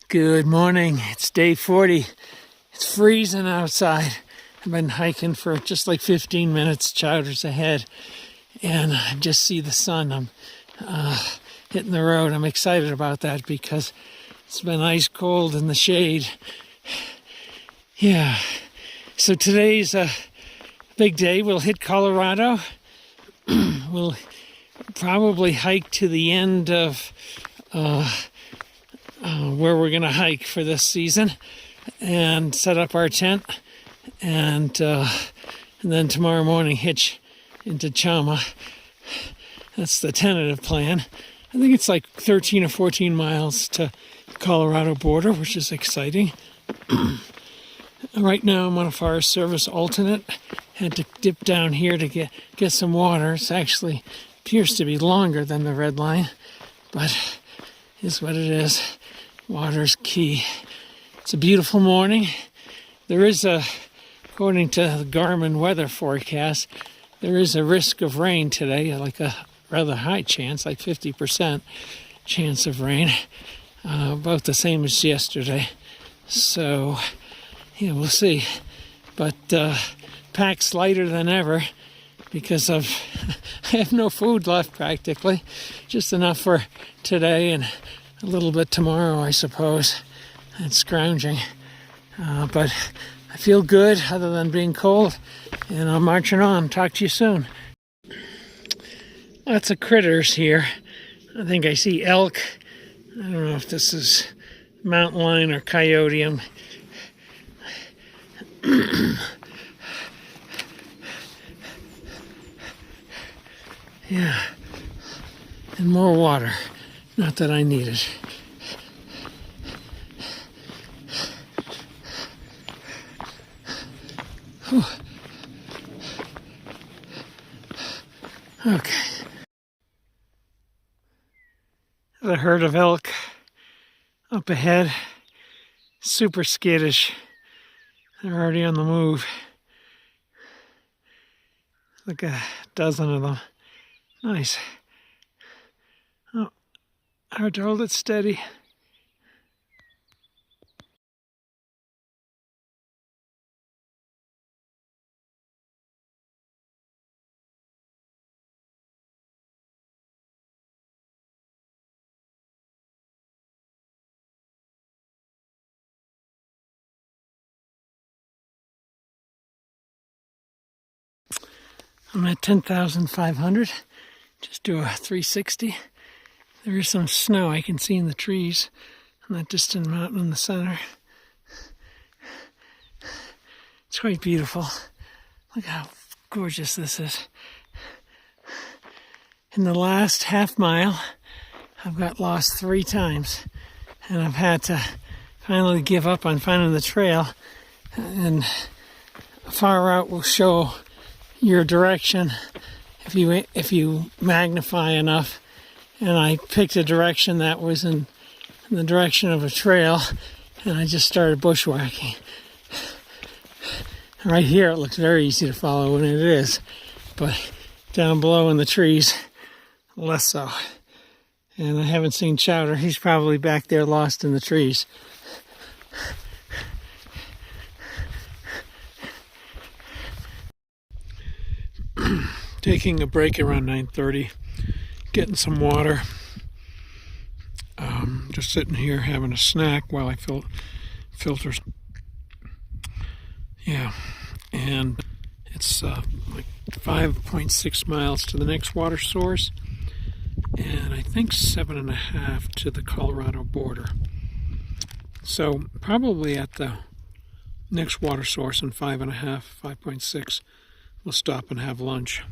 Good morning. It's day 40. It's freezing outside. I've been hiking for just like 15 minutes. Chowder's ahead. And I just see the sun. I'm hitting the road. I'm excited about that because it's been ice cold in the shade. Yeah. So today's a big day. We'll hit Colorado. We'll probably hike to the end of where we're going to hike for this season and set up our tent, and then tomorrow morning hitch into Chama. That's the tentative plan. I think it's like 13 or 14 miles to the Colorado border, which is exciting. Right now I'm on a Forest Service alternate. Had to dip down here to get some water. It actually appears to be longer than the red line, but it's what it is. Water's key. It's a beautiful morning. There is according to the Garmin weather forecast, there is a risk of rain today, like a rather high chance, like 50% chance of rain, about the same as yesterday. So, yeah, we'll see. But pack's lighter than ever because I have no food left practically, just enough for today and a little bit tomorrow, I suppose, and scrounging. But I feel good other than being cold, and I'm marching on. Talk to you soon. Lots of critters here. I think I see elk. I don't know if this is mountain lion or coyote. Yeah, and more water. Not that I need it. Whew. Okay. There's a herd of elk up ahead. Super skittish. They're already on the move. Like a dozen of them. Nice. Oh, hard to hold it steady. I'm at 10,500. Just do a 360. There is some snow I can see in the trees on that distant mountain in the center. It's quite beautiful. Look how gorgeous this is. In the last half mile, I've got lost 3 times, and I've had to finally give up on finding the trail, and far route will show your direction if you magnify enough. And I picked a direction that was in the direction of a trail, and I just started bushwhacking. Right here it looks very easy to follow, and it is, but down below in the trees, less so. And I haven't seen Chowder. He's probably back there lost in the trees. Taking a break around 9:30, getting some water. Just sitting here having a snack while I filter. Yeah, and it's like 5.6 miles to the next water source, and I think 7.5 to the Colorado border. So probably at the next water source in 5.5, 5.6, we'll stop and have lunch.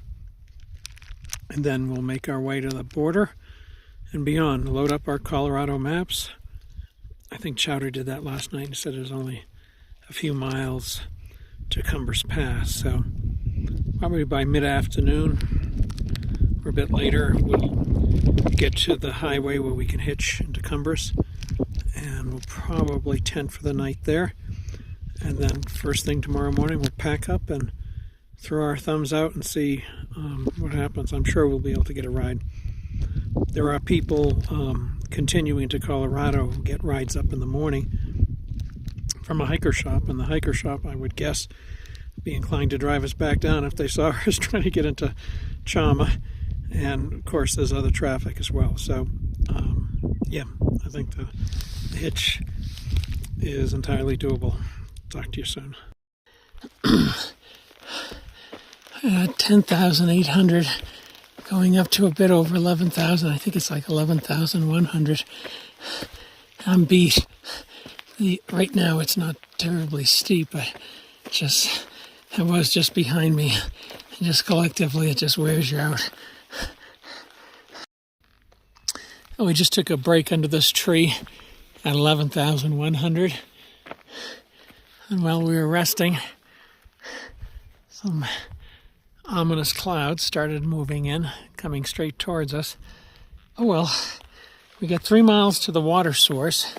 And then we'll make our way to the border and beyond. Load up our Colorado maps. I think Chowder did that last night and said there's only a few miles to Cumbres Pass. So probably by mid-afternoon or a bit later, we'll get to the highway where we can hitch into Cumbres. And we'll probably tent for the night there. And then first thing tomorrow morning, we'll pack up and throw our thumbs out and see what happens. I'm sure we'll be able to get a ride. There are people continuing to Colorado, get rides up in the morning from a hiker shop. And the hiker shop, I would guess, be inclined to drive us back down if they saw us trying to get into Chama. And of course, there's other traffic as well. So, yeah, I think the hitch is entirely doable. Talk to you soon. 10,800 going up to a bit over 11,000. I think it's like 11,100. I'm beat. Right now it's not terribly steep, but it was just behind me. And just collectively it just wears you out. We just took a break under this tree at 11,100. And while we were resting, some ominous clouds started moving in, coming straight towards us. Oh well, we got 3 miles to the water source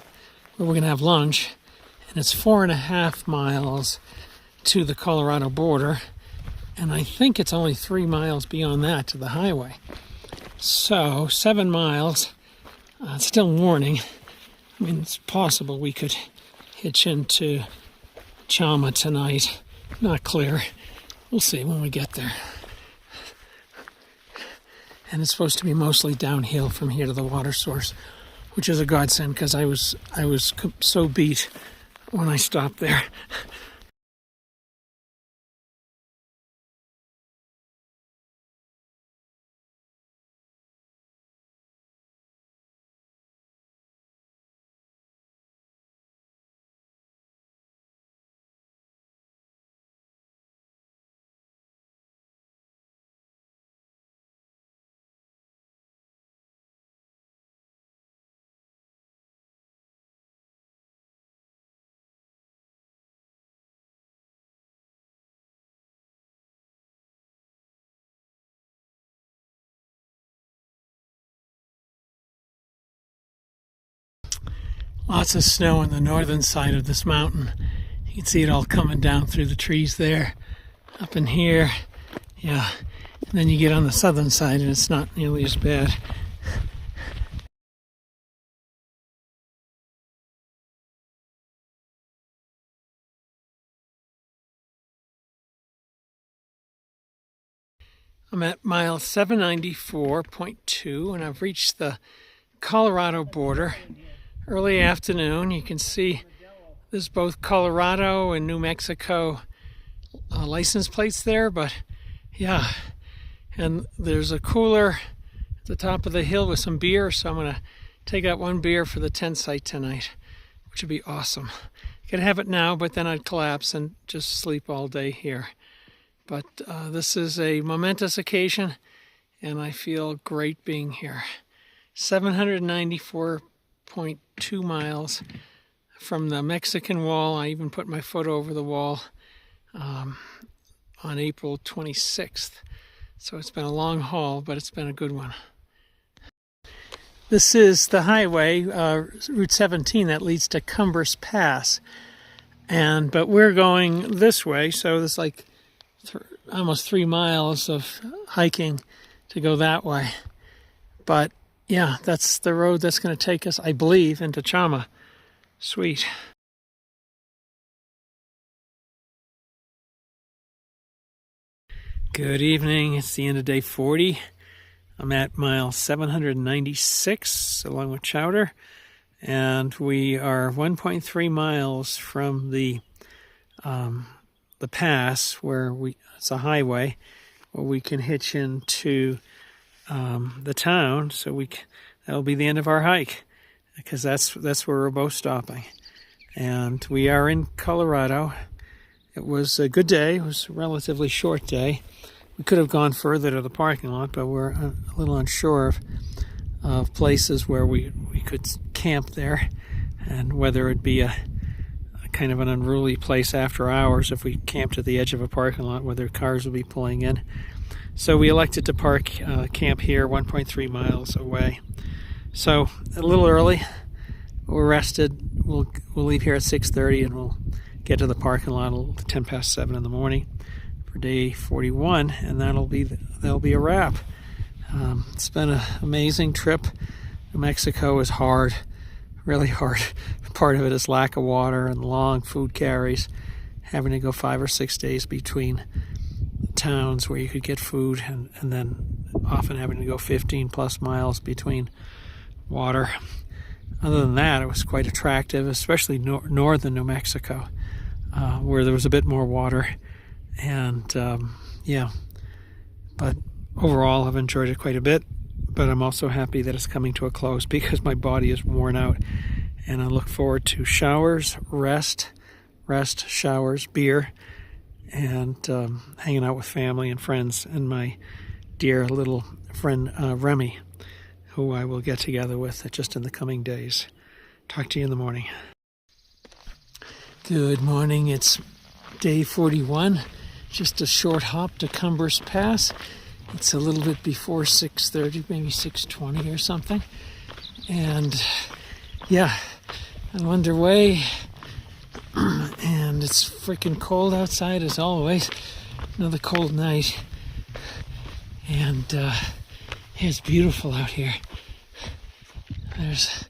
where we're going to have lunch, and it's 4.5 miles to the Colorado border, and I think it's only 3 miles beyond that to the highway. So 7 miles. Still warning. I mean, it's possible we could hitch into Chama tonight. Not clear. We'll see when we get there. And it's supposed to be mostly downhill from here to the water source, which is a godsend because I was so beat when I stopped there. Lots of snow on the northern side of this mountain. You can see it all coming down through the trees there. Up in here, yeah. And then you get on the southern side and it's not nearly as bad. I'm at mile 794.2 and I've reached the Colorado border. Early afternoon, you can see there's both Colorado and New Mexico license plates there, but yeah, and there's a cooler at the top of the hill with some beer, so I'm going to take out 1 beer for the tent site tonight, which would be awesome. I could have it now, but then I'd collapse and just sleep all day here. But this is a momentous occasion, and I feel great being here. 794.2 miles from the Mexican wall. I even put my foot over the wall on April 26th. So it's been a long haul, but it's been a good one. This is the highway, Route 17, that leads to Cumbres Pass. But we're going this way, so there's like almost 3 miles of hiking to go that way. But yeah, that's the road that's going to take us, I believe, into Chama. Sweet. Good evening. It's the end of day 40. I'm at mile 796 along with Chowder, and we are 1.3 miles from the pass where it's a highway where we can hitch into the town. So that'll be the end of our hike because that's where we're both stopping. And we are in Colorado. It was a good day. It was a relatively short day. We could have gone further to the parking lot, but we're a little unsure of places where we could camp there and whether it'd be a kind of an unruly place after hours if we camped at the edge of a parking lot, whether cars would be pulling in. So we elected to camp here 1.3 miles away. So a little early, we're rested. We'll leave here at 6:30 and we'll get to the parking lot at 10 past 7 in the morning for day 41, and that'll be a wrap. It's been an amazing trip. New Mexico is hard, really hard. Part of it is lack of water and long food carries, having to go 5 or 6 days between towns where you could get food, and then often having to go 15 plus miles between water. Other than that, it was quite attractive, especially northern New Mexico, where there was a bit more water. And yeah, but overall I've enjoyed it quite a bit, but I'm also happy that it's coming to a close because my body is worn out, and I look forward to showers, rest, showers, beer, and hanging out with family and friends, and my dear little friend Remy, who I will get together with just in the coming days. Talk to you in the morning. Good morning. It's day 41. Just a short hop to Cumbres Pass. It's a little bit before 6:30, maybe 6:20 or something. And yeah, I'm underway. And it's freaking cold outside as always. Another cold night. And it's beautiful out here. There's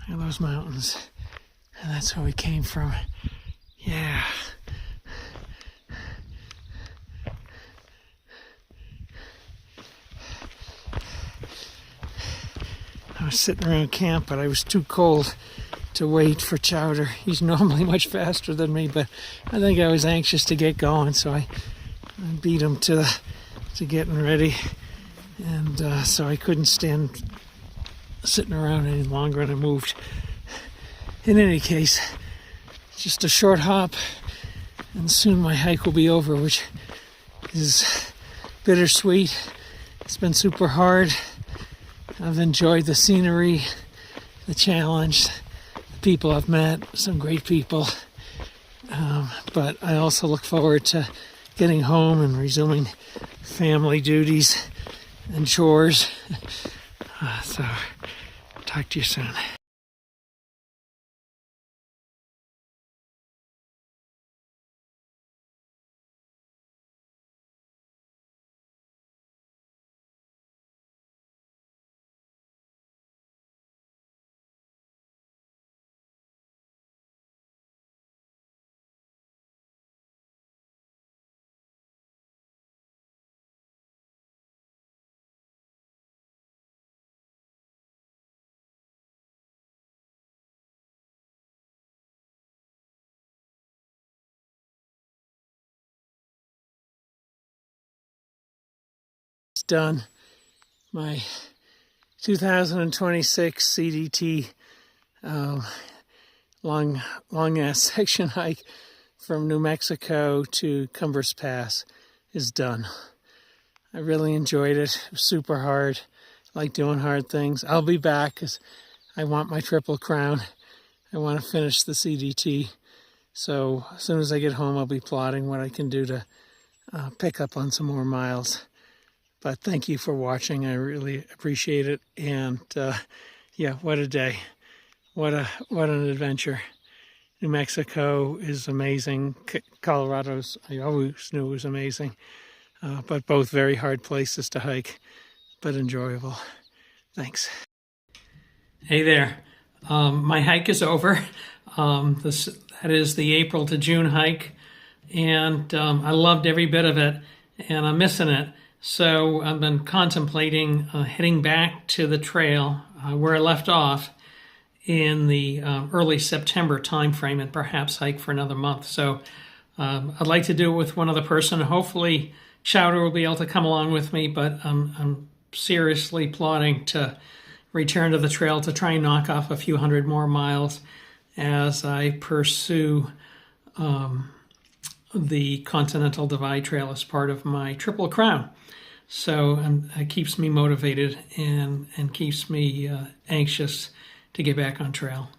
those mountains. And that's where we came from. Yeah. I was sitting around camp, but I was too cold to wait for Chowder. He's normally much faster than me, but I think I was anxious to get going, so I beat him to getting ready. And so I couldn't stand sitting around any longer, and I moved. In any case, just a short hop, and soon my hike will be over, which is bittersweet. It's been super hard. I've enjoyed the scenery, the challenge, the people I've met, some great people. But I also look forward to getting home and resuming family duties and chores. So, talk to you soon. It's done. My 2026 CDT long ass section hike from New Mexico to Cumbres Pass is done. I really enjoyed it. It was super hard. I like doing hard things. I'll be back because I want my Triple Crown. I want to finish the CDT. So as soon as I get home, I'll be plotting what I can do to pick up on some more miles. But thank you for watching. I really appreciate it. And yeah, what a day. What an adventure. New Mexico is amazing. Colorado's, I always knew, was amazing. But both very hard places to hike, but enjoyable. Thanks. Hey there. My hike is over. That is the April to June hike. And I loved every bit of it. And I'm missing it. So I've been contemplating heading back to the trail where I left off in the early September timeframe, and perhaps hike for another month. So I'd like to do it with one other person. Hopefully Chowder will be able to come along with me, but I'm seriously plotting to return to the trail to try and knock off a few hundred more miles as I pursue the Continental Divide Trail as part of my Triple Crown. So it keeps me motivated and keeps me anxious to get back on trail.